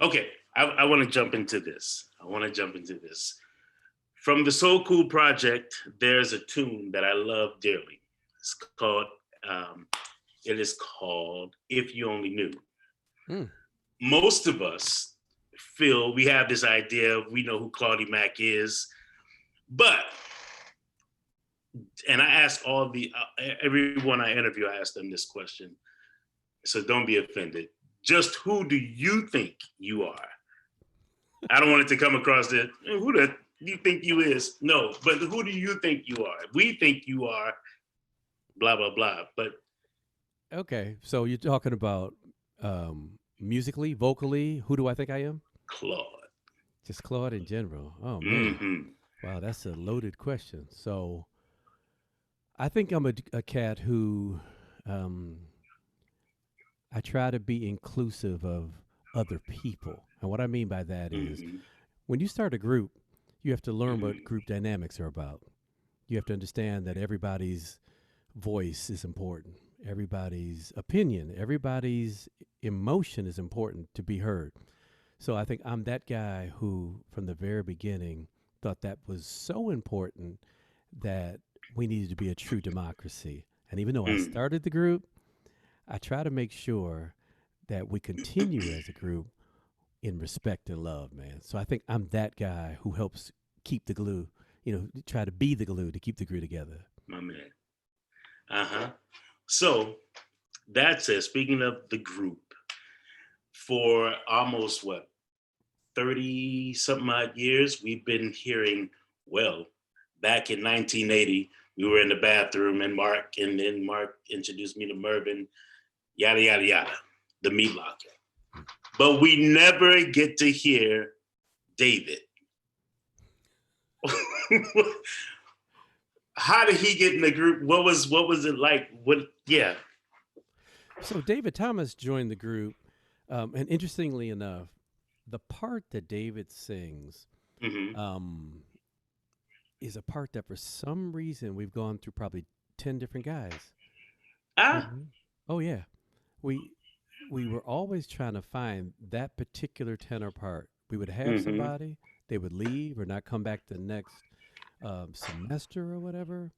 Okay, I want to jump into this. From the So Cool project, there's a tune that I love dearly. It's called, um, it is called If You Only Knew. Hmm. Most of us feel we have this idea, we know who Claude Mack is, but, and I ask everyone I interview, I ask them this question. So don't be offended. Just who do you think you are? I don't want it to come across that who do you think you is? No, but who do you think you are? We think you are blah blah blah. But Okay, so you're talking about musically, vocally. Who do I think I am? Claude. Just Claude in general. Oh man, Mm-hmm. wow, that's a loaded question. So I think I'm a cat who um, I try to be inclusive of other people, and what I mean by that is Mm-hmm. when you start a group, you have to learn what Mm-hmm. group dynamics are about. You have to understand that everybody's voice is important, everybody's opinion, everybody's emotion is important to be heard. So I think I'm that guy who, from the very beginning, thought that was so important that we needed to be a true democracy. And even though I Mm. started the group, I try to make sure that we continue as a group in respect and love, man. So I think I'm that guy who helps keep the glue, try to be the glue to keep the glue together. My man. Uh-huh. So that's it. Speaking of the group, for almost what 30 something odd years, we've been hearing, well, back in 1980, we were in the bathroom and then Mark introduced me to Mervin, yada, yada, yada, the meat locker. But we never get to hear David. How did he get in the group? What was it like? What, yeah. So David Thomas joined the group, and interestingly enough, the part that David sings Mm-hmm. um, is a part that for some reason we've gone through probably 10 different guys. Ah. hmm Oh yeah, we we were always trying to find that particular tenor part. We would have Mm-hmm. somebody, they would leave or not come back the next semester or whatever.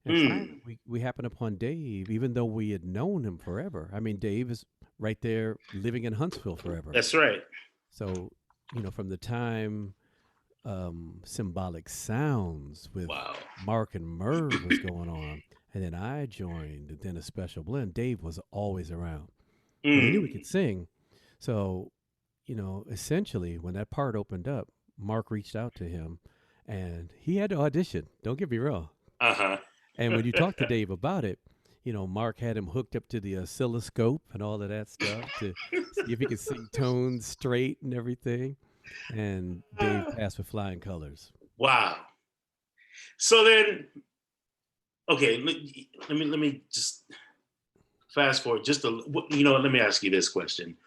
And finally, Mm. we happened upon Dave, even though we had known him forever. I mean, Dave is right there living in Huntsville forever. That's right. So, from the time Symbolic Sounds with Wow. Mark and Merv was going on, and then I joined, and then a special blend, Dave was always around. And we knew we could Mm. sing. So, essentially, when that part opened up, Mark reached out to him and he had to audition. Don't get me wrong. Uh-huh. And when you talk to Dave about it, Mark had him hooked up to the oscilloscope and all of that stuff to see if he could sing tones straight and everything. And Dave passed with flying colors. Wow. So then, okay, let me just fast forward just a, let me ask you this question.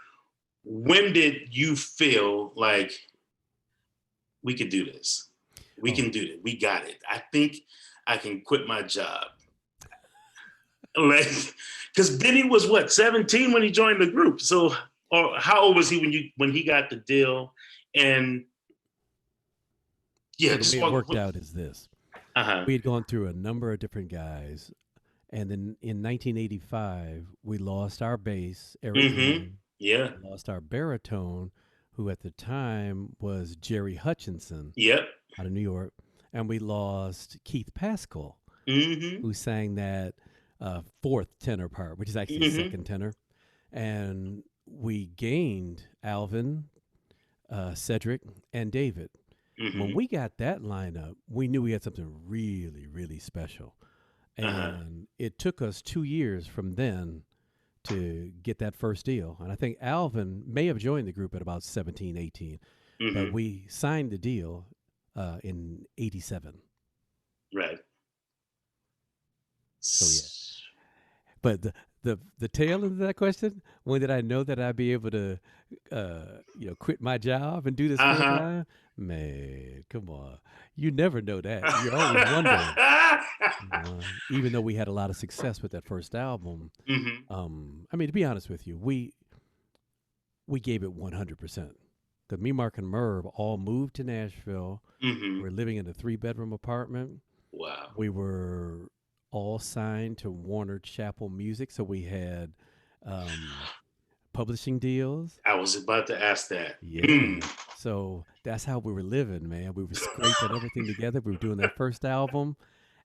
When did you feel like we could do this? We Oh, can do it. We got it. I think I can quit my job. Like, because Benny was what 17 when he joined the group. So, or how old was he when he got the deal? And yeah, so the way just it walk. worked out is this. Uh huh. We had gone through a number of different guys. And then in 1985, we lost our bass, Eric Mm-hmm. Green. Yeah. We lost our baritone, who at the time was Jerry Hutchinson Yep. out of New York. And we lost Keith Pascal, Mm-hmm. who sang that fourth tenor part, which is actually Mm-hmm. second tenor. And we gained Alvin, Cedric, and David. When Mm-hmm. we got that lineup, we knew we had something really, really special. Uh-huh. And it took us 2 years from then to get that first deal. And I think Alvin may have joined the group at about 17, 18, but Mm-hmm. we signed the deal in 87. Right. So, yeah. But the tail of that question, when did I know that I'd be able to, quit my job and do this full Uh-huh. time? Man, come on. You never know that. You're always wondering. Even though we had a lot of success with that first album, Mm-hmm. I mean, to be honest with you, we gave it 100%. Because me, Mark, and Merv all moved to Nashville. Hmm. We're living in a 3-bedroom apartment. Wow. We were all signed to Warner Chappell Music, so we had um, publishing deals. I was about to ask that. Yeah. So that's how we were living, man. We were scraping everything together. We were doing that first album,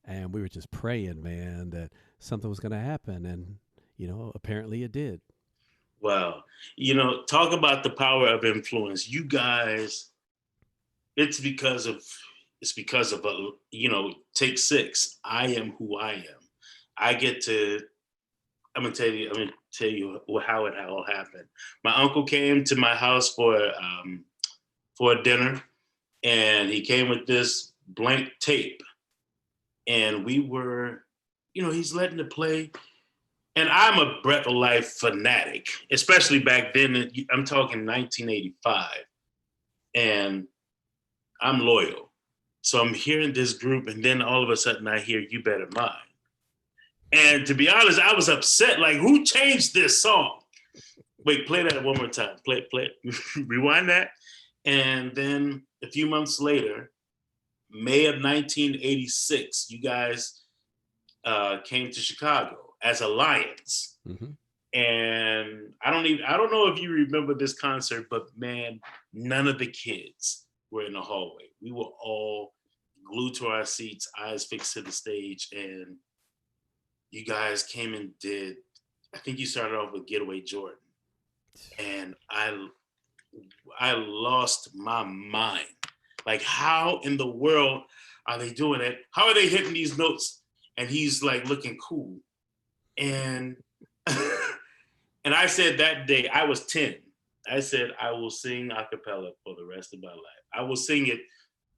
and we were just praying, man, that something was going to happen. And, apparently it did. Wow. Talk about the power of influence. You guys, it's because of take six. I am who I am. I get to I'm gonna tell you how it all happened. My uncle came to my house for a dinner, and he came with this blank tape, and we were, he's letting it play. And I'm a Breath of Life fanatic, especially back then. I'm talking 1985, and I'm loyal. So I'm hearing this group, and then all of a sudden I hear "You Better Mind." And to be honest, I was upset. Like, who changed this song? Wait, play that one more time. Play it. Rewind that. And then a few months later, May of 1986, you guys came to Chicago as Alliance. Hmm. And I don't know if you remember this concert, but man, none of the kids were in the hallway. We were all glued to our seats, eyes fixed to the stage, and you guys came and did. I think you started off with "Getaway Jordan," and I lost my mind. Like, how in the world are they doing it? How are they hitting these notes? And he's like looking cool. And and I said that day, I was 10. I said, I will sing a cappella for the rest of my life. I will sing it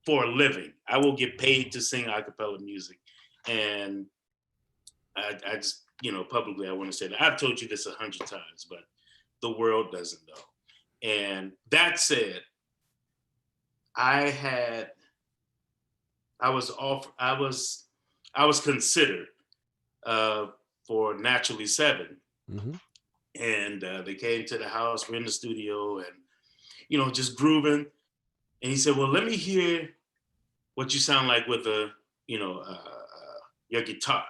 for a living. I will get paid to sing a cappella music. And I just, publicly, I want to say that. I've told you this 100 times, but the world doesn't know. And that said, I had, I was off, I was considered uh, for Naturally Seven. Hmm. And they came to the house. We're in the studio and, just grooving. And he said, well, let me hear what you sound like with your guitar.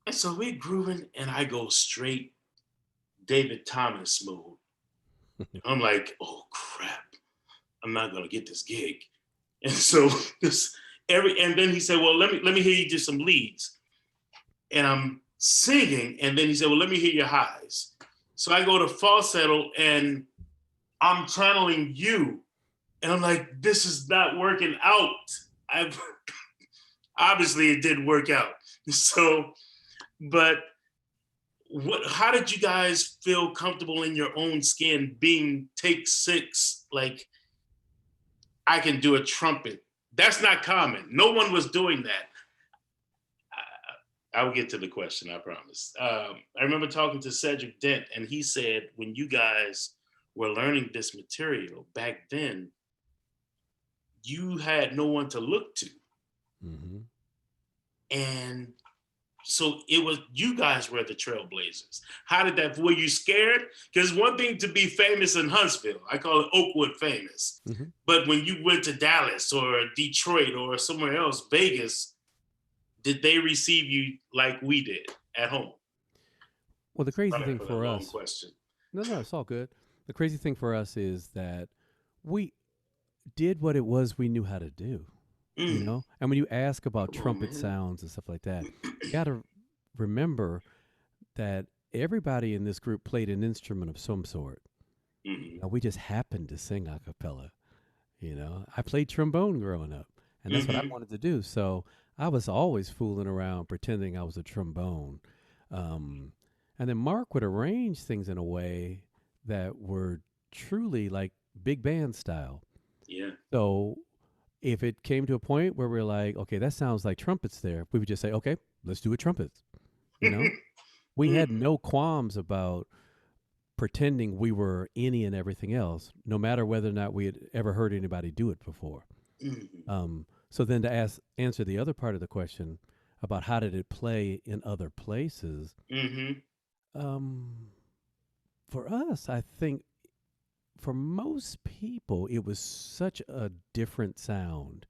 And so we're grooving and I go straight David Thomas mode. I'm like, oh crap, I'm not gonna get this gig. And so and then he said, well, let me hear you do some leads. And I'm singing, and then he said, well, let me hear your highs. So I go to falsetto and I'm channeling you. And I'm like, this is not working out. I've obviously it didn't work out. So, but how did you guys feel comfortable in your own skin being take six? Like, I can do a trumpet. That's not common. No one was doing that. I'll get to the question, I promise. I remember talking to Cedric Dent, and he said when you guys were learning this material back then, you had no one to look to. Hmm. And so it was, you guys were the trailblazers. How did that, were you scared? Because one thing to be famous in Huntsville, I call it Oakwood famous. Hmm. But when you went to Dallas or Detroit or somewhere else, Vegas, did they receive you like we did at home? Well, the crazy Sorry thing for that for long us, question. no, it's all good. The crazy thing for us is that we did what it was we knew how to do, Mm, And when you ask about come on, trumpet man. sounds and stuff like that, you got to remember that everybody in this group played an instrument of some sort. Mm-hmm. We just happened to sing a cappella. I played trombone growing up, and that's what I Mm-hmm. wanted to do. So I was always fooling around, pretending I was a trombone. Um, and then Mark would arrange things in a way that were truly like big band style. Yeah. So if it came to a point where we're like, okay, that sounds like trumpets there, we would just say, okay, let's do a trumpet. You know, we had Mm-hmm. no qualms about pretending we were any and everything else, no matter whether or not we had ever heard anybody do it before. Mm-hmm. So then to answer the other part of the question about how did it play in other places, Mm-hmm. um, for us, I think for most people, it was such a different sound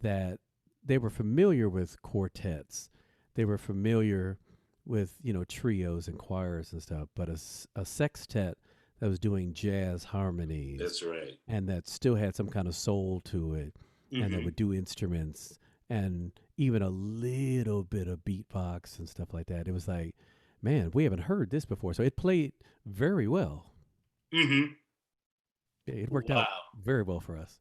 that they were familiar with quartets. They were familiar with, trios and choirs and stuff, but a sextet that was doing jazz harmonies That's right. and that still had some kind of soul to it and that Hmm. would do instruments and even a little bit of beatbox and stuff like that. It was like, man, we haven't heard this before. So it played very well. Hmm. It worked out Wow. very well for us.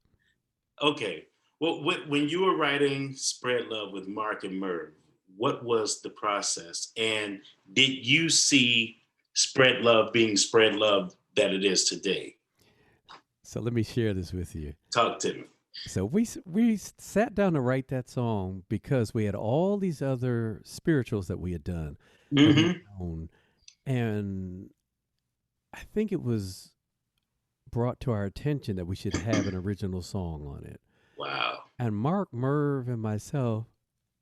Okay. Well, when you were writing Spread Love with Mark and Merv, what was the process? And did you see Spread Love being Spread Love that it is today? So let me share this with you. Talk to me. So we sat down to write that song because we had all these other spirituals that we had done that we Hmm. own, and I think it was brought to our attention that we should have an original song on it. Wow. And Mark, Merv, and myself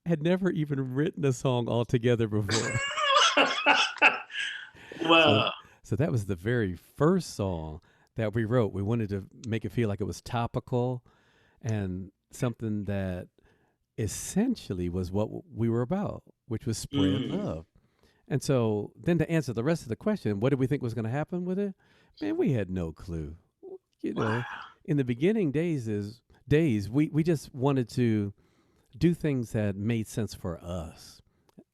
had never even written a song all together before. So Wow. so that was the very first song that we wrote. We wanted to make it feel like it was topical and something that essentially was what we were about, which was spread Mm. love. And so then to answer the rest of the question, what did we think was going to happen with it? Man, we had no clue. You Wow. know, in the beginning days, we just wanted to do things that made sense for us,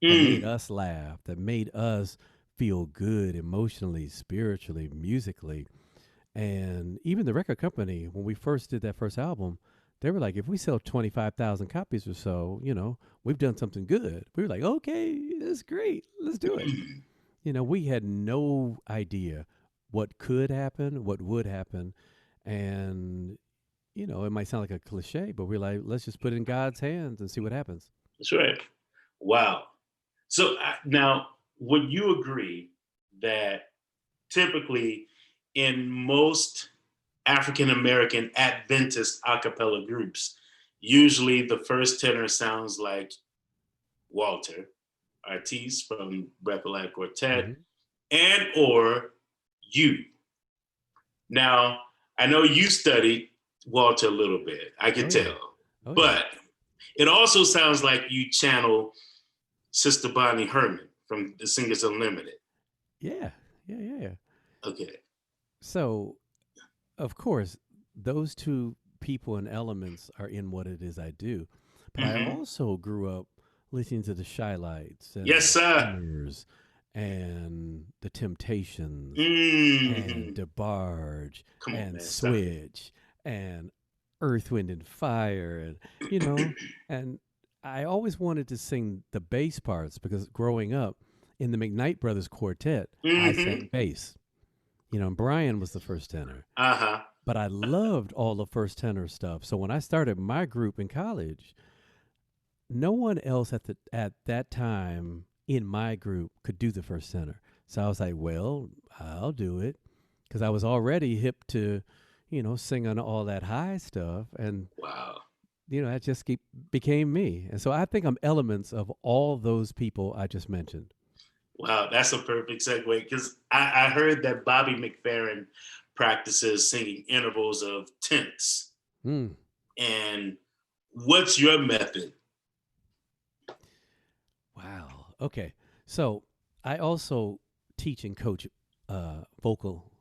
that made Mm. us laugh, that made us feel good emotionally, spiritually, musically. And even the record company, when we first did that first album, they were like, if we sell 25,000 copies or so, we've done something good. We were like, okay, that's great. Let's do it. Mm. We had no idea what could happen, what would happen. And, it might sound like a cliche, but we're like, let's just put it in God's hands and see what happens. That's right. Wow. So now, would you agree that typically in most African American Adventist a cappella groups, usually the first tenor sounds like Walter Artis from Breath of Life Quartet Hmm. and or you. Now, I know you studied Walter a little bit. I Oh, could yeah. tell. Oh, yeah. But it also sounds like you channel Sister Bonnie Herman from the Singers Unlimited. Yeah. Yeah. Yeah. Yeah. Okay. So, of course, those two people and elements are in what it is I do. But I Hmm. also grew up listening to the Shy Lights and Yes, the sir. Singers and the Temptations and Mm. DeBarge Come on, and man. Stop it. Switch and Earth, Wind, and Fire. And I always wanted to sing the bass parts because growing up in the McKnight Brothers Quartet, I sang Hmm. bass. And Brian was the first tenor. Uh huh. But I loved all the first tenor stuff. So when I started my group in college, no one else at that time in my group could do the first tenor. So I was like, well, I'll do it because I was already hip to, singing all that high stuff, and Wow. that just became me. And so I think I'm elements of all those people I just mentioned. Wow. That's a perfect segue because I heard that Bobby McFerrin practices singing intervals of tenths. Mm. And what's your method? Wow. Okay. So I also teach and coach vocal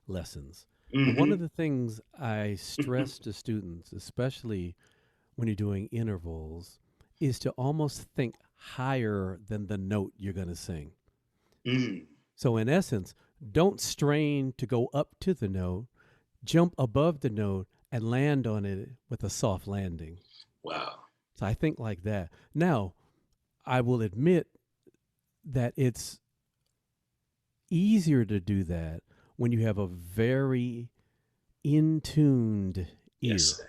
lessons. And one of Hmm. the things I stress to students, especially when you're doing intervals, is to almost think higher than the note you're going to sing. Mm. So, in essence, don't strain to go up to the note, jump above the note, and land on it with a soft landing. Wow. So, I think like that. Now, I will admit that it's easier to do that when you have a very in tuned Yes, ear sir.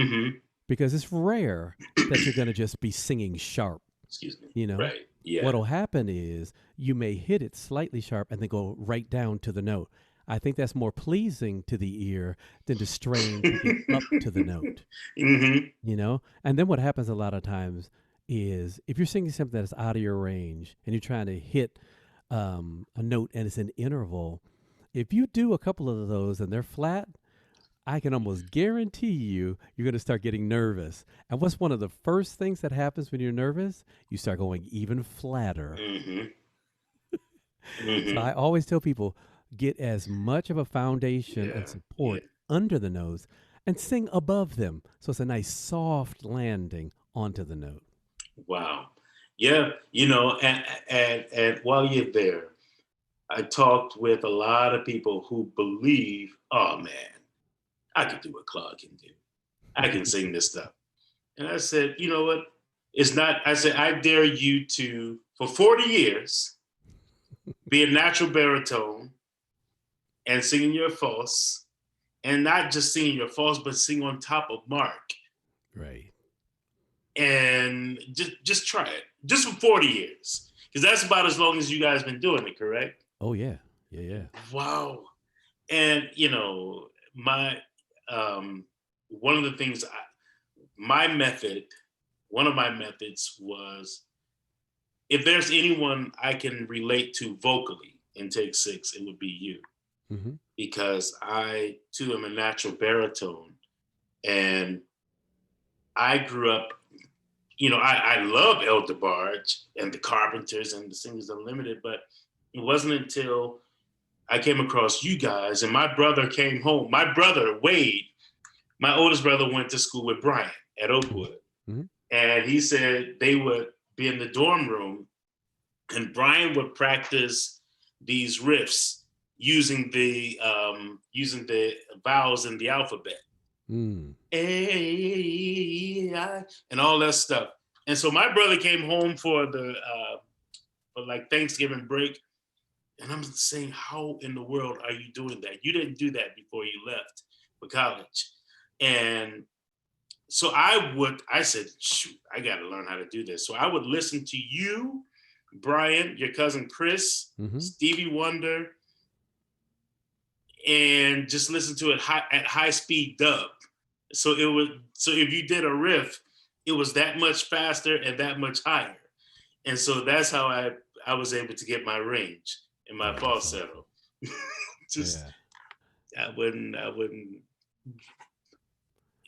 Hmm. because it's rare that you're going to just be singing sharp. Excuse me. You know, Right. Yeah. what'll happen is you may hit it slightly sharp and then go right down to the note. I think that's more pleasing to the ear than to strain to get up to the note, Hmm. And then what happens a lot of times is if you're singing something that's out of your range and you're trying to hit a note and it's an interval, If you do a couple of those and they're flat, I can almost guarantee you're going to start getting nervous. And what's one of the first things that happens when you're nervous? You start going even flatter. Mm-hmm. So Mm-hmm. I always tell people get as much of a foundation and Yeah. Yeah. support under the nose and sing above them. So it's a nice soft landing onto the note. Wow. Yeah. And while you're there, I talked with a lot of people who believe, oh man, I could do what Claude can do. I can sing this stuff. And I said, you know what? It's not, I said, I dare you to, for 40 years, be a natural baritone and singing your false, and not just singing your false, but sing on top of Mark. Right. And just try it. Just for 40 years. Because that's about as long as you guys been doing it, correct? Oh, yeah. Yeah, yeah. Wow. And my one of the things my method, one of my methods was if there's anyone I can relate to vocally in Take Six, it would be you. Hmm. Because I too am a natural baritone. And I grew up, I love El DeBarge and the Carpenters and the Singers Unlimited, but it wasn't until I came across you guys and my brother came home. My brother, Wade, my oldest brother went to school with Brian at Oakwood. Hmm. And he said they would be in the dorm room and Brian would practice these riffs using the vowels in the alphabet. Mm. And all that stuff. And so my brother came home for like Thanksgiving break, and I'm saying, how in the world are you doing that? You didn't do that before you left for college. And so I said, shoot, I got to learn how to do this. So I would listen to you, Brian, your cousin Chris, Hmm. Stevie Wonder, and just listen to it at high speed dub. So if you did a riff, it was that much faster and that much higher. And so that's how I was able to get my range in my Oh, that's awesome. falsetto. Just Yeah. I wouldn't.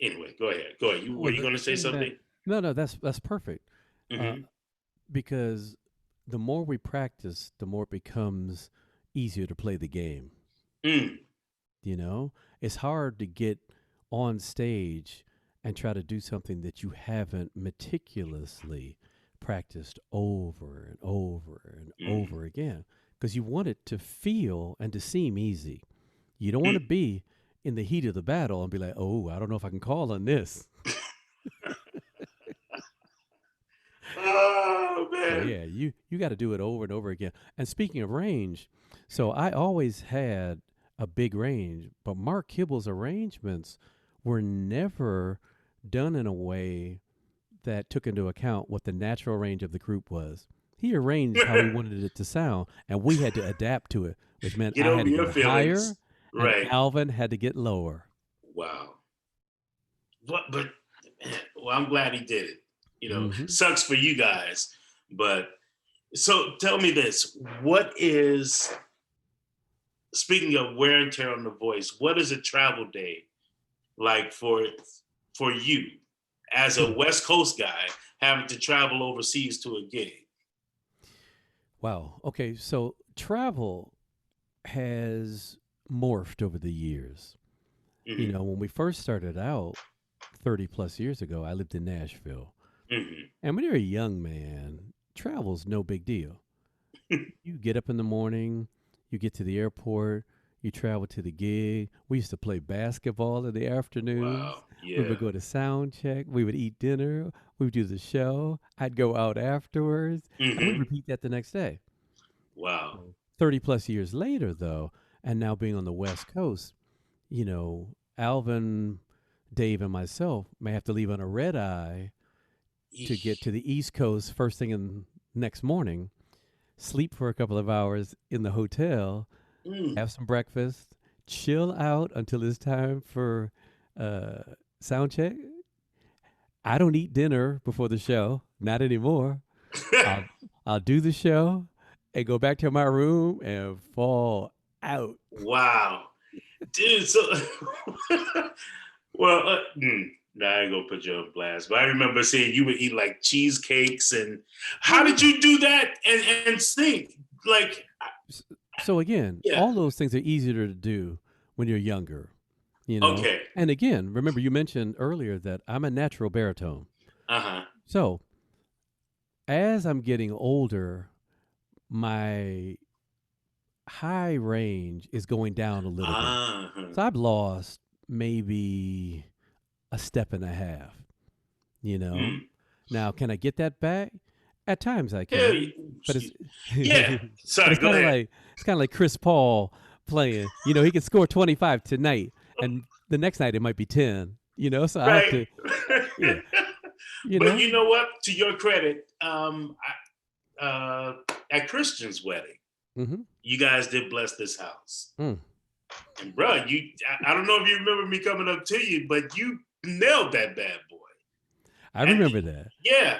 Anyway, go ahead. Go ahead. Were Well, you the, going the to say thing that something? no, that's perfect. Uh, Mm-hmm. because the more we practice, the more it becomes easier to play the game. Mm. You know, it's hard to get on stage and try to do something that you haven't meticulously practiced over and over and Mm. over again because you want it to feel and to seem easy. You don't want to Mm. be in the heat of the battle and be like, oh, I don't know if I can call on this. Oh So man. yeah, you got to do it over and over again. And speaking of range, so I always had a big range, but Mark Kibble's arrangements were never done in a way that took into account what the natural range of the group was. He arranged how he wanted it to sound, and we had to adapt to it, which meant Get I had over to your get higher feelings. and Right. Alvin had to get lower. Wow. But well, I'm glad he did it. Hmm. Sucks for you guys. But so tell me this: what is, speaking of wear and tear on the voice, what is a travel day like for you as a West Coast guy having to travel overseas to a gig? Wow. Okay, so travel has morphed over the years. You Hmm. know, when we first started out 30 plus years ago, I lived in Nashville. Hmm. And when you're a young man, travel's no big deal. You get up in the morning, you get to the airport, you travel to the gig. We used to play basketball in the afternoons. Wow. We would Yeah. go to sound check. We would eat dinner. We would do the show. I'd go out afterwards, and we Hmm. repeat that the next day. Wow. So 30 plus years later, though, and now being on the West Coast, you know, Alvin, Dave, and myself may have to leave on a red eye to get Eesh. to the East Coast first thing in next morning, sleep for a couple of hours in the hotel, Mm. have some breakfast, chill out until it's time for uh, sound check. I don't eat dinner before the show, not anymore. I'll I'll do the show and go back to my room and fall out. Wow, dude. So, well, nah, I ain't gonna put you on blast, but I remember seeing you would eat like cheesecakes, and Oh how did yeah. you do that and sing? Like, S- So again, yeah, all those things are easier to do when you're younger, you know. okay, And again, remember you mentioned earlier that I'm a natural baritone. uh huh, So as I'm getting older, my high range is going down a little bit. uh huh, So I've lost maybe a step and a half, you know. mm. Now, can I get that back? At times I Hell, can, but it's yeah. but Sorry, go ahead. it's kind of like Chris Paul playing. You know, he can score 25 tonight, and the next night it might be 10. You know, so I have Right. to, yeah, you But know. you know what? To your credit, at Christian's wedding, Mm-hmm. you guys did bless this house. Mm. And bro, I don't know if you remember me coming up to you, but you nailed that bad boy. I And remember that. yeah,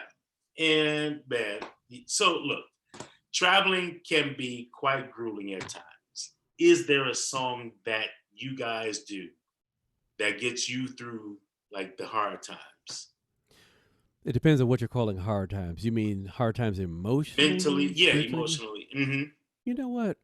and man, so look, traveling can be quite grueling at times. Is there a song that you guys do that gets you through like the hard times? It depends on what you're calling hard times. You mean hard times Mentally, emotionally, yeah, spiritually? emotionally. Mm-hmm. You know what?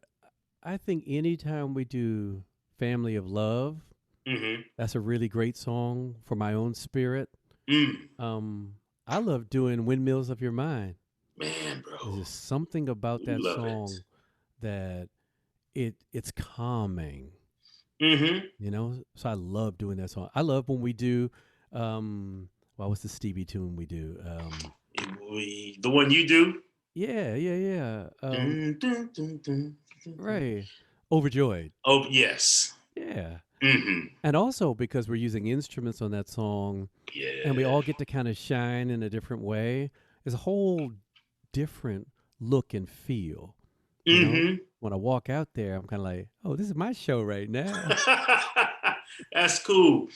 I think anytime we do Family of Love, Mm-hmm. that's a really great song for my own spirit. Mm. Um, I love doing Windmills of Your Mind. Man, bro, There's just something about you that love it. song that it's calming, Mm-hmm. you know? So I love doing that song. I love when we do well, what's the Stevie tune we do? The one you do. Yeah, yeah, yeah. Dun, dun, dun, dun, dun, dun. Right. Overjoyed. Oh yes. Yeah. Mm-hmm. And also because we're using instruments on that song and we Yeah. all get to kind of shine in a different way, there's a whole different look and feel. You know, Mm-hmm. when I walk out there, I'm kind of like, oh, this is my show right now. That's cool.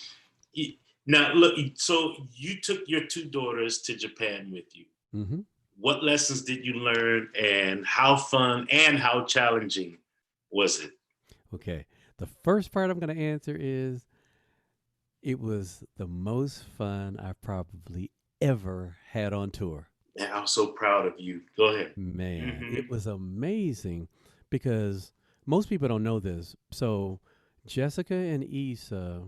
Now look, so you took your two daughters to Japan with you. Hmm. What lessons did you learn, and how fun and how challenging was it? Okay. The first part I'm going to answer is it was the most fun I've probably ever had on tour. Man, I'm so proud of you. Go ahead. Man, Mm-hmm. it was amazing because most people don't know this. So, Jessica and Issa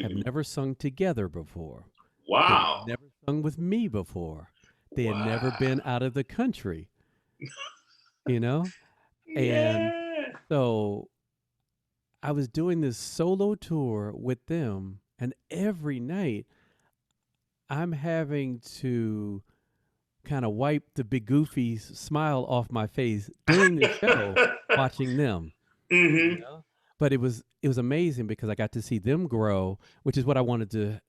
have Mm-hmm. never sung together before. They had Wow. never sung with me before. They had never Wow. been out of the country, you know? And Yeah. so I was doing this solo tour with them, and every night I'm having to kind of wipe the big goofy smile off my face during the show watching them, you Mm-hmm. know? But it was amazing because I got to see them grow, which is what I wanted to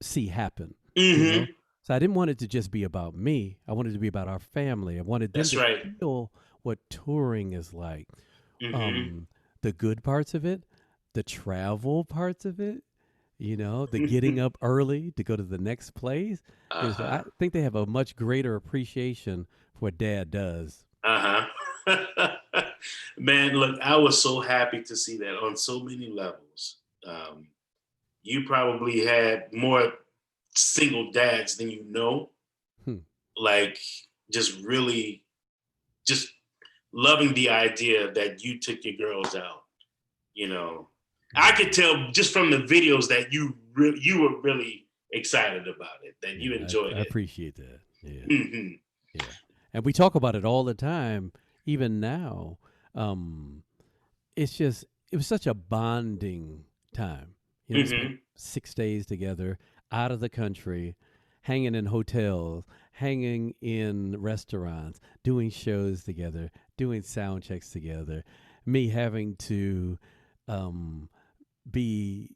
see happen, you know? Mm-hmm. So I didn't want it to just be about me. I wanted it to be about our family. I wanted them That's to right. feel what touring is like. Mm-hmm. Um, the good parts of it, the travel parts of it, the getting up early to go to the next place. So Uh-huh. I think they have a much greater appreciation for what dad does. Uh-huh. Man, look, I was so happy to see that on so many levels. Um, you probably had more single dads than you know, Hmm. like just really just loving the idea that you took your girls out. You know, I could tell just from the videos that you were really excited about it, that Yeah, you enjoyed I it. appreciate that. Yeah, Hmm. yeah. And we talk about it all the time, even now. Um, it's just it was such a bonding time. We spent Hmm. 6 days together, out of the country, hanging in hotels, hanging in restaurants, doing shows together, doing sound checks together. Me having to um, be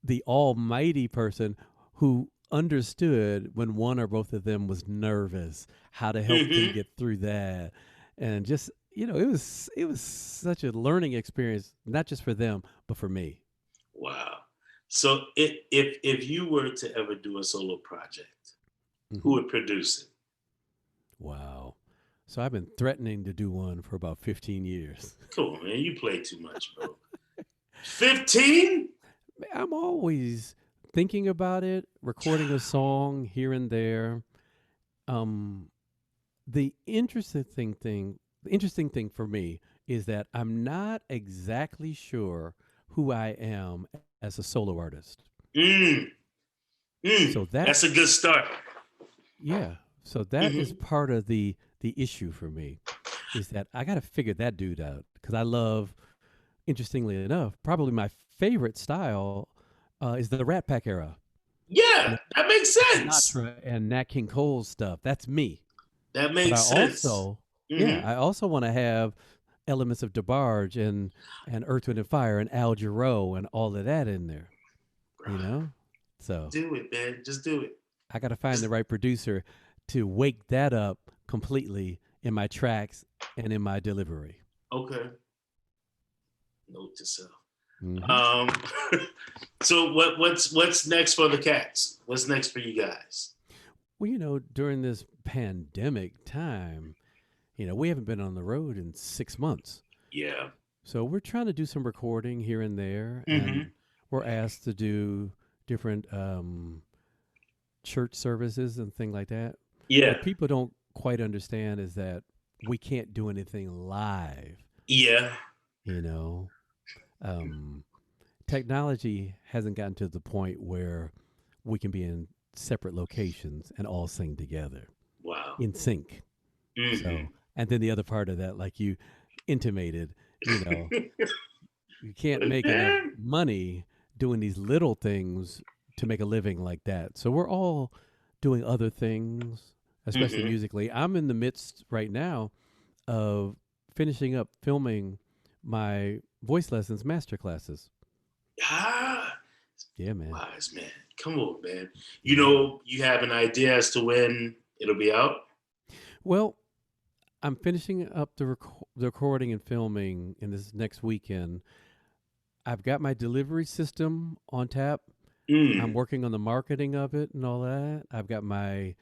the almighty person who understood when one or both of them was nervous, how to help them Hmm. get through that. And just, it was such a learning experience, not just for them, but for me. Wow. So if you were to ever do a solo project, who Hmm. would produce it? Wow. So I've been threatening to do one for about 15 years. Come on, man. You play too much, bro. 15? I'm always thinking about it, recording a song here and there. Um, the interesting thing for me is that I'm not exactly sure who I am as a solo artist. Mm, So that that's a good start. yeah, so that is Hmm. part of the issue for me is that I got to figure that dude out because I love, interestingly enough, probably my favorite style is the Rat Pack era. You Yeah, know, that makes the sense. Sinatra and Nat King Cole stuff. That's me. That But I makes sense. also, yeah, Hmm. I also want to have elements of DeBarge and Earth, Wind and Fire and Al Jarreau and all of that in there. You know, so Do it, man. Just do it. I got to find the Just right producer to wake that up completely in my tracks and in my delivery. okay. Note to self. Hmm. Um, so what's next for the cats? What's next for you guys? Well, during this pandemic time, we haven't been on the road in 6 months. Yeah. So we're trying to do some recording here and there, Hmm. and we're asked to do different church services and things like that. Yeah. What people don't quite understand is that we can't do anything live. Yeah. You know, um, technology hasn't gotten to the point where we can be in separate locations and all sing together Wow. in sync. Hmm. So, and then the other part of that, like you intimated, you know, you can't make enough money doing these little things to make a living like that. So we're all doing other things, especially Hmm. musically. I'm in the midst right now of finishing up filming my voice lessons master classes. Ah, Yeah, man. wise man. Come on, man. You Yeah. know, you have an idea as to when it'll be out? Well, I'm finishing up the recording and filming in this next weekend. I've got my delivery system on tap. I'm Mm, working on the marketing of it and all that. I've got my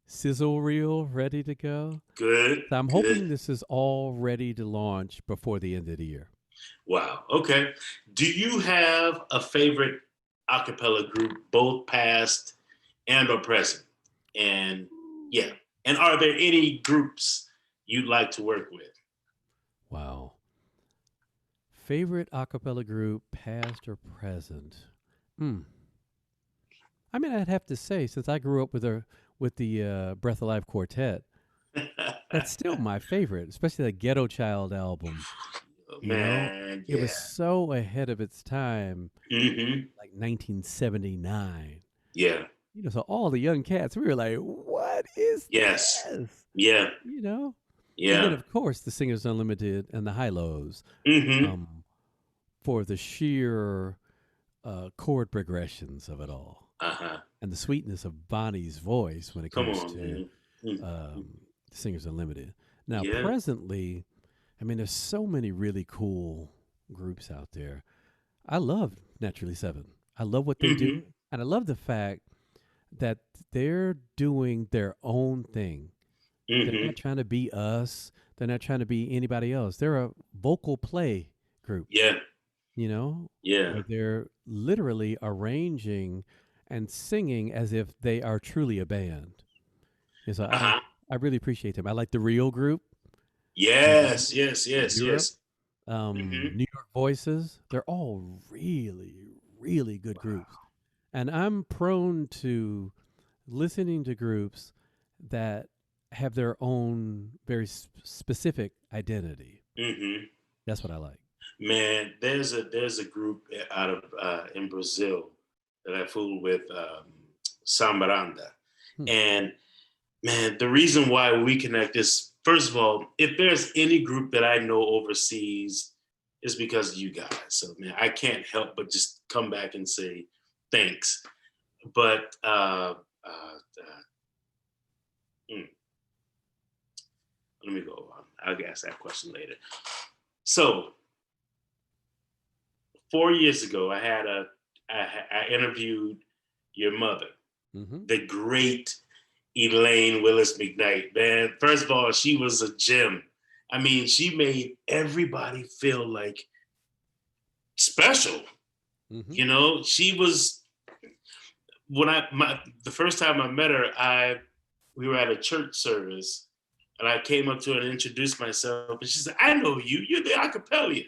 sizzle reel ready to go. good, So I'm good. hoping this is all ready to launch before the end of the year. Wow. Okay. Do you have a favorite a cappella group, both past and or present? And yeah. And are there any groups you'd like to work with? Wow. Favorite a cappella group, past or present? Hmm. I mean, I'd have to say, since I grew up with the Breath of Life Quartet, that's still my favorite, especially the Ghetto Child album. Oh, You know, man, it yeah. was so ahead of its time, Hmm. like 1979. Yeah. So all the young cats, we were like, "What is Yes. this?" Yeah. You know, and then Yeah. of course the Singers Unlimited and the High Lows, Hmm. um, for the sheer chord progressions of it all Uh-huh. and the sweetness of Bonnie's voice when it Come comes on, to man. Mm. Singers Unlimited. Now, Yeah. presently, I mean, there's so many really cool groups out there. I love Naturally Seven. I love what they Hmm. do, and I love the fact that they're doing their own thing. They're Hmm. not trying to be us. They're not trying to be anybody else. They're a vocal play group, Yeah. where Yeah. they're literally arranging and singing as if they are truly a band. And so Uh-huh. I really appreciate them. I like the Real group, you Yes. know, Yes. from Yes. Europe, Yes. Hmm. New York Voices. They're all really, really good groups. And I'm prone to listening to groups that have their own very specific identity. Hmm. That's what I like. Man, there's a group out of in Brazil that I fooled with, Sambaranda, Hmm. and man, the reason why we connect is, first of all, if there's any group that I know overseas, it's because of you guys. So man, I can't help but just come back and say thanks. But mm, let me go on. I'll ask that question later. So 4 years ago, I interviewed your mother, Hmm. the great Elaine Willis McKnight, man. First of all, she was a gem. I mean, she made everybody feel like special. Mm-hmm. You know, she was when the first time I met her, we were at a church service, and I came up to her and introduced myself, and she said, "I know you. You're the acapella."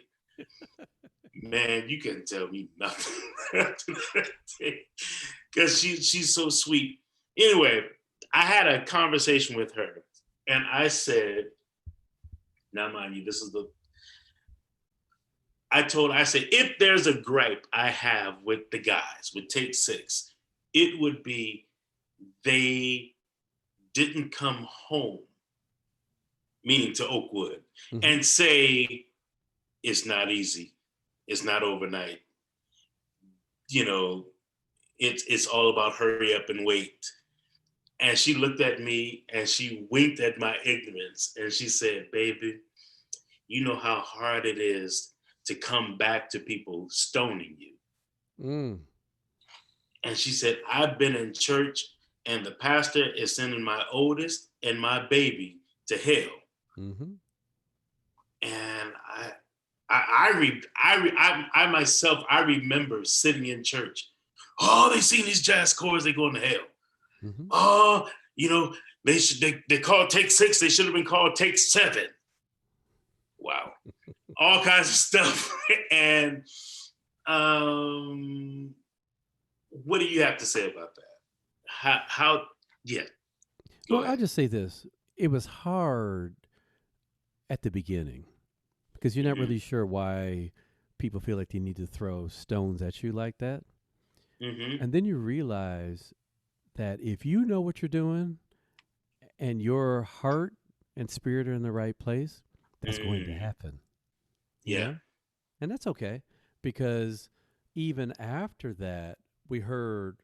Man, you couldn't tell me nothing because she's so sweet. Anyway, I had a conversation with her, and I said, "Now, mind you, this is the." I said, if there's a gripe I have with the guys with Take Six, it would be they didn't come home, meaning to Oakwood, Mm-hmm. and say it's not easy, it's not overnight. You know, it's all about hurry up and wait. And she looked at me and she winked at my ignorance and she said, "Baby, you know how hard it is to come back to people stoning you." Mm. And she said, "I've been in church and the pastor is sending my oldest and my baby to hell." Mm-hmm. And I myself, I remember sitting in church. Oh, they seen these jazz chords, they going to hell. Mm-hmm. Oh, you know, they called Take Six, they should have been called Take Seven. Wow. All kinds of stuff. And what do you have to say about that? How yeah, go Well, I'll ahead. just say this. It was hard at the beginning because you're not Mm-hmm. really sure why people feel like they need to throw stones at you like that. Mm-hmm. And then you realize that if you know what you're doing and your heart and spirit are in the right place, that's going to Mm, happen, you yeah. know? And that's okay because even after that, we heard,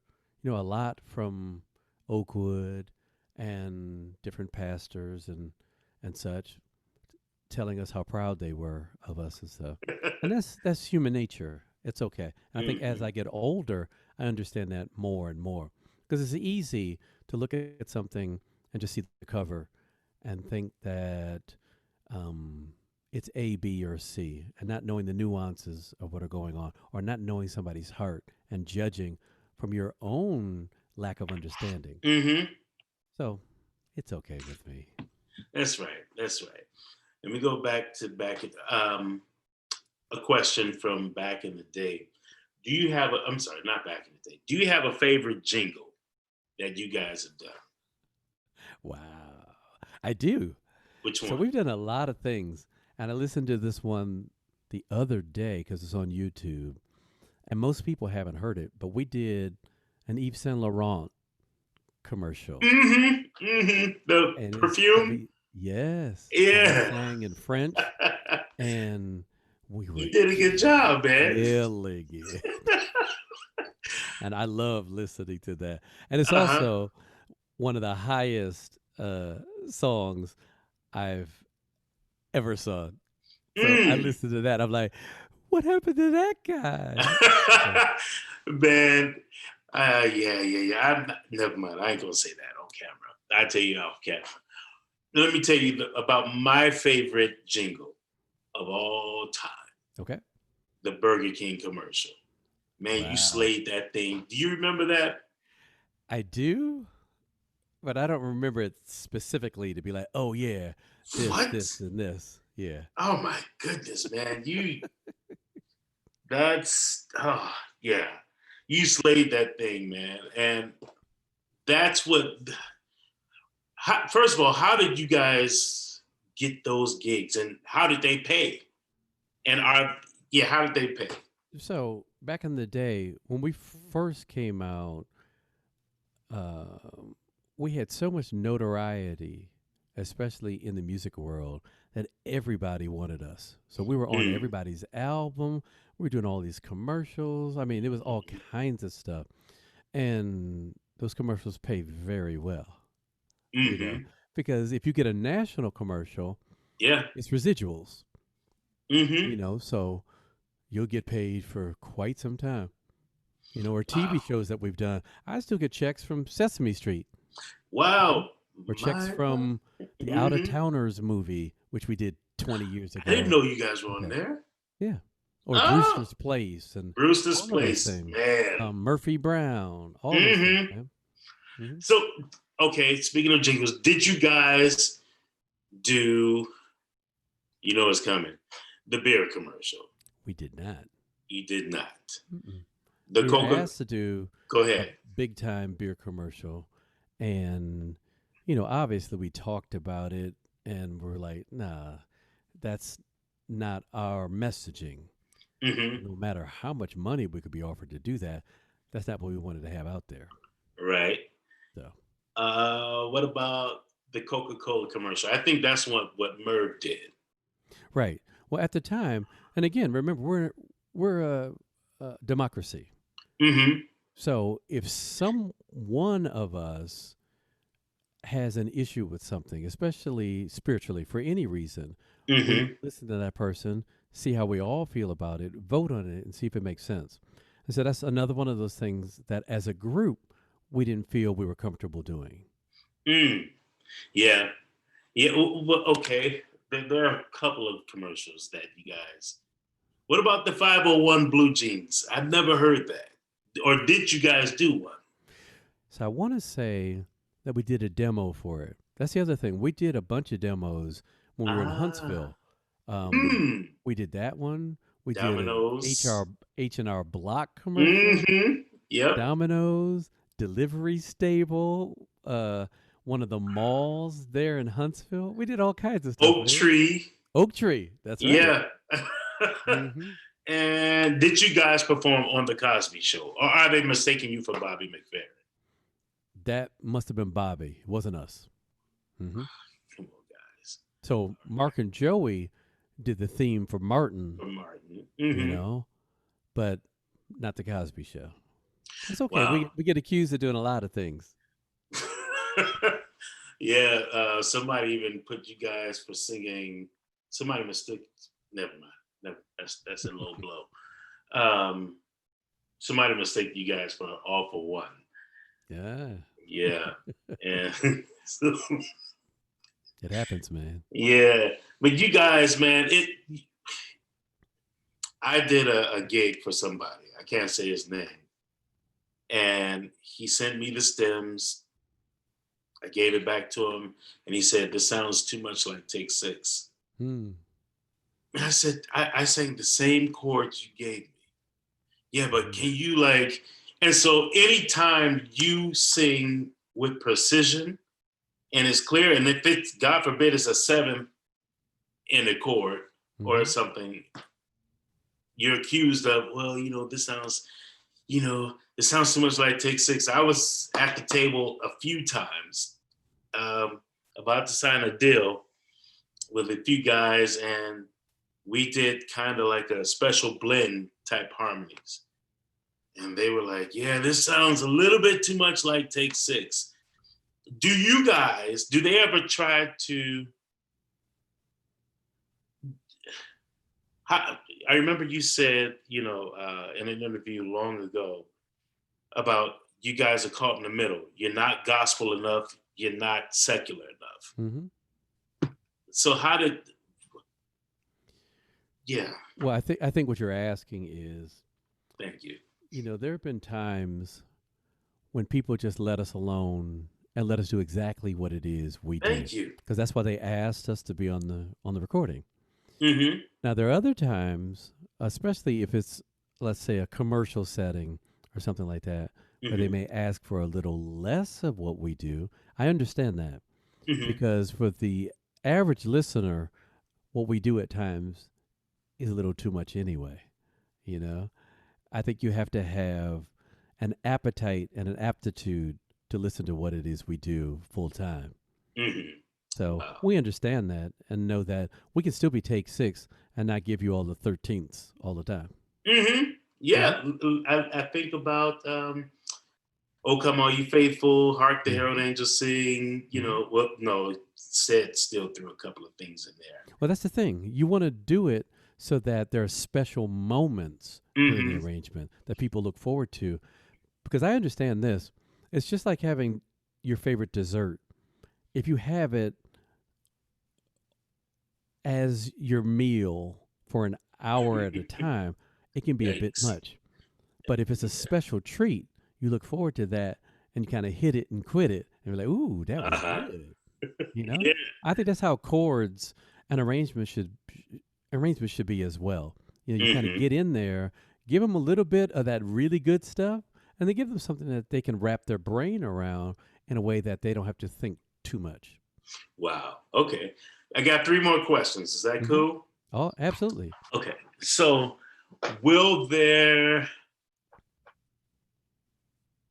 a lot from Oakwood and different pastors and such telling us how proud they were of us and stuff. And that's human nature. It's okay. And I think as Mm-hmm. I get older, I understand that more and more because it's easy to look at something and just see the cover and think that um, it's A, B, or C, and not knowing the nuances of what are going on, or not knowing somebody's heart and judging from your own lack of understanding. Mm-hmm. So it's okay with me. That's right. That's right. Let me go a question from back in the day. Do you have I'm sorry, not back in the day. Do you have a favorite jingle that you guys have done? Wow. I do. Which So one? we've done a lot of things. And I listened to this one the other day because it's on YouTube. And most people haven't heard it, but we did an Yves Saint Laurent commercial. Mm-hmm. Mm-hmm. The And perfume? yes. And we Yeah. sang in French and we You were did a good job, man. killing it. And I love listening to that. And it's Uh-huh. also one of the highest songs I've ever sung. So I Mm. listened to that. I'm like, what happened to that guy? So, Man, never mind. I ain't gonna say that on camera. I tell you off camera. Let me tell you about my favorite jingle of all time: okay. the Burger King commercial. Man, you Wow. slayed that thing. Do you remember that? I do, but I don't remember it specifically to be like, oh, yeah, this, What? and this. Yeah. Oh my goodness, man! That's yeah, you slayed that thing, man. And that's what. First of all, how did you guys get those gigs, and how did they pay? And how did they pay? So back in the day, when we first came out, uh, we had so much notoriety, especially in the music world, that everybody wanted us. So we were on Mm. everybody's album. We were doing all these commercials. I mean, it was all kinds of stuff. And those commercials pay very well, you know, Mm-hmm. because if you get a national commercial, Yeah. it's residuals, Mm-hmm. so you'll get paid for quite some time. Or TV Wow. shows that we've done. I still get checks from Sesame Street. Wow. Or checks My. from the Out of Hmm. Towners movie, which we did 20 years I didn't ago. know you guys were on Okay. there. Yeah. Or Oh, Brewster's Place and Brewster's all of those Place, things. man. Murphy Brown, all those things, Hmm. man. Hmm. So, okay, speaking of jingles, did you guys do, you know it's coming, the beer commercial? We did not. You did not. Mm-mm. The We were Coca, asked to do go a ahead. big time beer commercial, and obviously we talked about it, and we're like, nah, that's not our messaging. Hmm. No matter how much money we could be offered to do that, that's not what we wanted to have out there. Right. So, What about the Coca-Cola commercial? I think that's what Merv did. right. Well, at the time, and again, remember we're a democracy. Hmm. So if some one of us has an issue with something, especially spiritually, for any reason, we Hmm. listen to that person, see how we all feel about it, vote on it, and see if it makes sense. And so that's another one of those things that, as a group, we didn't feel we were comfortable doing. Mm. Yeah. Yeah. Well, okay. There are a couple of commercials that you guys. What about the 501 Blue Jeans? I've never heard that. Or did you guys do one? So I want to say that we did a demo for it. That's the other thing. We did a bunch of demos when we were in Ah. Huntsville. Um, Hmm. we did that one. We did a Dominoes. H&R Block commercial. Hmm. Yep. Domino's, Delivery Stable, one of the malls there in Huntsville. We did all kinds of stuff, Oak man. Tree. Oak Tree, that's right. Yeah. Hmm. And did you guys perform on the Cosby Show, or are they mistaking you for Bobby McFerrin? That must have been Bobby. It wasn't us. Hmm. Come on, guys. So Mark and Joey did the theme for Martin, For Martin. you Hmm. know, but not the Cosby Show. That's okay. Wow. We get accused of doing a lot of things. Yeah. Somebody even put you guys for singing. Somebody mistook. Never mind. Never, that's a low blow. Um, Somebody mistake you guys for All for One. Yeah, Yeah. And so, it happens, man. yeah, but you guys, man, it. I did a gig for somebody. I can't say his name, and he sent me the stems. I gave it back to him, and he said, "This sounds too much like Take Six." Hmm. And I said, I sang the same chords you gave me. Yeah, but Hmm. can you like? And so anytime you sing with precision and it's clear, and if it's God forbid it's a seventh in a chord or Hmm. something, you're accused of, well, this sounds, it sounds so much like Take Six. I was at the table a few times, um, about to sign a deal with a few guys, and we did kind of like a special blend type harmonies. And they were like, yeah, this sounds a little bit too much like Take Six. Do they ever try to, I remember you said, in an interview long ago about you guys are caught in the middle. You're not gospel enough. You're not secular enough. Hmm. So yeah, Well, I think what you're asking is, thank you. there have been times when people just let us alone and let us do exactly what it is we did, Thank you. because that's why they asked us to be on the recording. Mm-hmm. Now there are other times, especially if it's, let's say, a commercial setting or something like that, where they Mm-hmm. may ask for a little less of what we do. I understand that, Mm-hmm. because for the average listener, what we do at times is a little too much anyway. You know, I think you have to have an appetite and an aptitude to listen to what it is we do full time. Mm-hmm. So Wow. we understand that and know that we can still be Take Six and not give you all the 13ths all the time. Mm-hmm. Hmm. Yeah. I think about "Oh Come All You Faithful," "Hark the Herald Hmm. Angels Sing." Hmm. Well, no, said still threw a couple of things in there. Well, that's the thing. You want to do it so that there are special moments during the Mm-hmm. arrangement that people look forward to. Because I understand this. It's just like having your favorite dessert, if you have it as your meal for an hour at a time, it can be a bit Yikes. much. But if it's a special treat, you look forward to that and kind of hit it and quit it. And you're like, ooh, that was Uh-huh. good. You know? Yeah. I think that's how chords and arrangements should be as well. You know, you kind of Hmm. get in there, give them a little bit of that really good stuff, and then give them something that they can wrap their brain around in a way that they don't have to think too much. Wow. Okay. I got three more questions. Is that Hmm. cool? Oh, absolutely. Okay. So, will there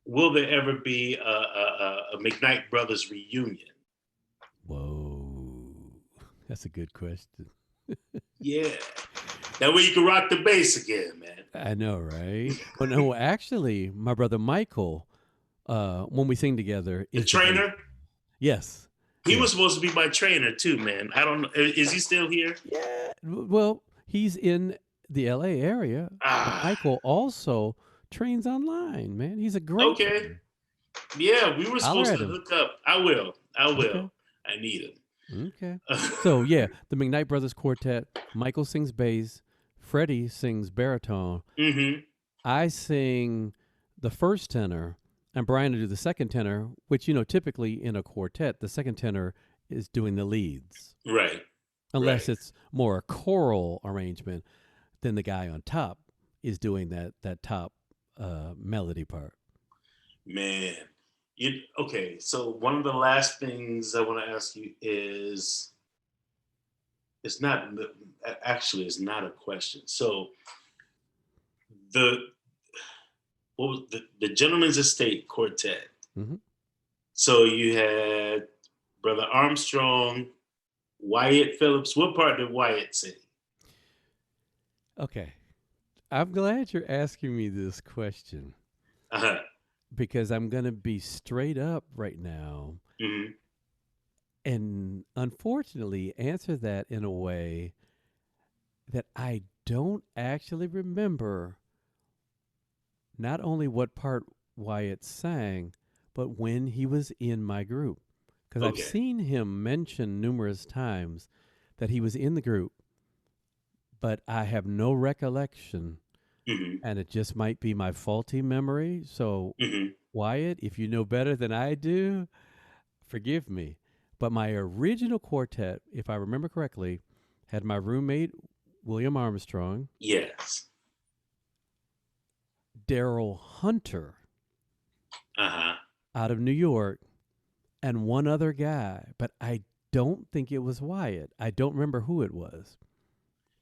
will there ever be a McKnight Brothers reunion? Whoa, that's a good question. Yeah. That way you can rock the bass again, man. I know, right? Well, no, actually, my brother Michael, when we sing together, The is the bass. trainer, Yes, he was yes, supposed to be my trainer too, man. I don't know. Is he still here? yeah. Well, he's in the L.A. area, but Ah, Michael also trains online. Man, he's a great okay. trainer. Yeah, we were Holler supposed at to him. hook up. I will. I Okay, will. I need okay. him. So yeah, the McKnight Brothers Quartet. Michael sings bass. Freddie sings baritone. Hmm. I sing the first tenor, and Brian will do the second tenor, which, typically in a quartet, the second tenor is doing the leads. Right. Unless Right. it's more a choral arrangement, then the guy on top is doing that top melody part. Man. Okay. So one of the last things I want to ask you is it's not actually it's not a question. So the what was the Gentleman's Estate Quartet. Hmm. So you had Brother Armstrong, Wyatt Phillips. What part did Wyatt sing? Okay. I'm glad you're asking me this question Uh-huh. because I'm going to be straight up right now Hmm. and unfortunately answer that in a way that I don't actually remember not only what part Wyatt sang, but when he was in my group. Because I've Okay. seen him mention numerous times that he was in the group, but I have no recollection, Hmm. and it just might be my faulty memory. So, Hmm. Wyatt, if you know better than I do, forgive me. But my original quartet, if I remember correctly, had my roommate, William Armstrong, Yes. Daryl Hunter Uh-huh. out of New York, and one other guy, but I don't think it was Wyatt. I don't remember who it was.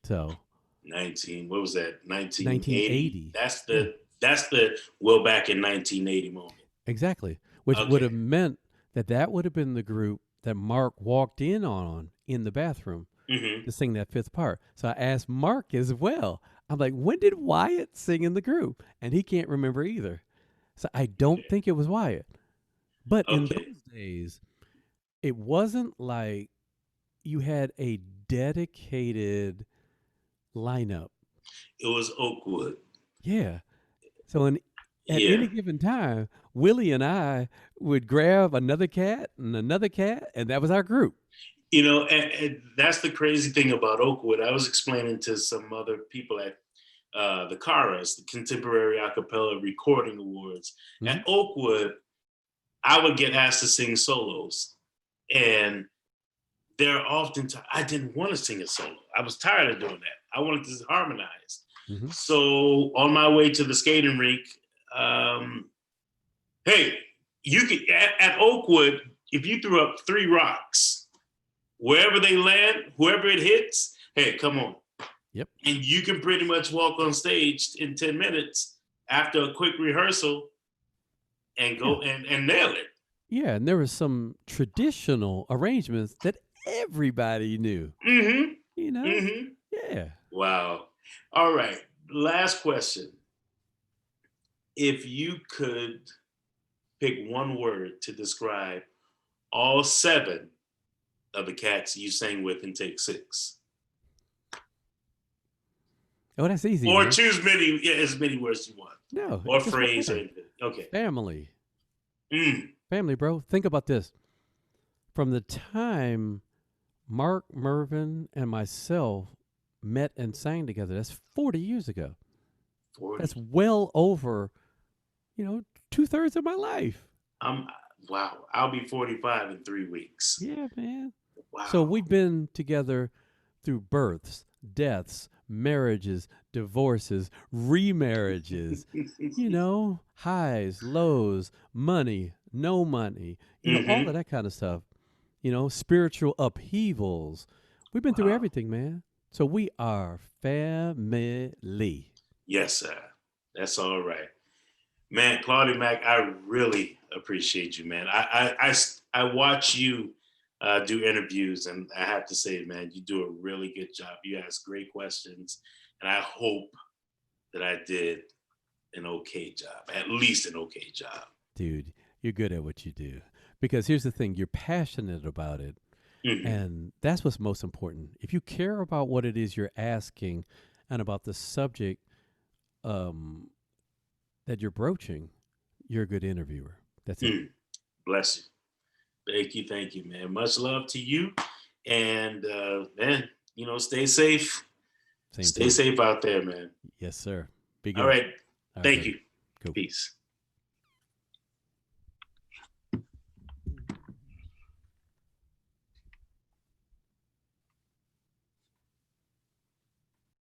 So What was that? 1980. 1980. Yeah, That's the well back in 1980 moment. exactly. Which would Okay. have meant that would have been the group that Mark walked in on in the bathroom Hmm. to sing that fifth part. So I asked Mark as well. I'm like, when did Wyatt sing in the group? And he can't remember either. So I don't Okay. think it was Wyatt. But in Okay. those days, it wasn't like you had a dedicated lineup. It was Oakwood. Yeah. So at Yeah. any given time, Willie and I would grab another cat, and that was our group. And that's the crazy thing about Oakwood. I was explaining to some other people at the CARAs, the Contemporary Acapella Recording Awards. Hmm. At Oakwood, I would get asked to sing solos. And there are often times I didn't want to sing a solo. I was tired of doing that. I wanted to harmonize. Hmm. So on my way to the skating rink, um, hey, you could at Oakwood, if you threw up three rocks, wherever they land, whoever it hits, hey, come on. Yep. And you can pretty much walk on stage in 10 minutes after a quick rehearsal and Yeah. go and nail it. Yeah. And there was some traditional arrangements that everybody knew. Mm-hmm. You know? Mm-hmm. Yeah. Wow. All right. Last question. If you could pick one word to describe all seven of the cats you sang with in Take Six, Oh, that's easy, or man. choose as many words you want, No, or just phrase or one. anything. Okay. Family. Mm. Family, bro. Think about this. From the time Mark, Mervin, and myself met and sang together, that's 40 years ago. That's 40. well over, you know, 2/3 of my life. I'm wow. I'll be 45 in 3 weeks. Yeah, man. So Wow. we've been together through births, deaths, marriages, divorces, remarriages, highs, lows, money, no money, all of Hmm. that kind of stuff, spiritual upheavals. We've been through Wow. everything, man. So we are family. Yes, sir. That's all right. Man, Claudia Mac, I really appreciate you, man. I watch you do interviews, and I have to say, man, you do a really good job. You ask great questions, and I hope that I did an okay job, at least an okay job. Dude, you're good at what you do. Because here's the thing, you're passionate about it. Hmm. And that's what's most important. If you care about what it is you're asking and about the subject um, that you're broaching, you're a good interviewer. That's it. Mm. Bless you. Thank you, man. Much love to you, and man, stay safe. Same to Stay you. safe out there, man. Yes, sir. Be All good. right. All right, Thank brother. you. Cool. Peace.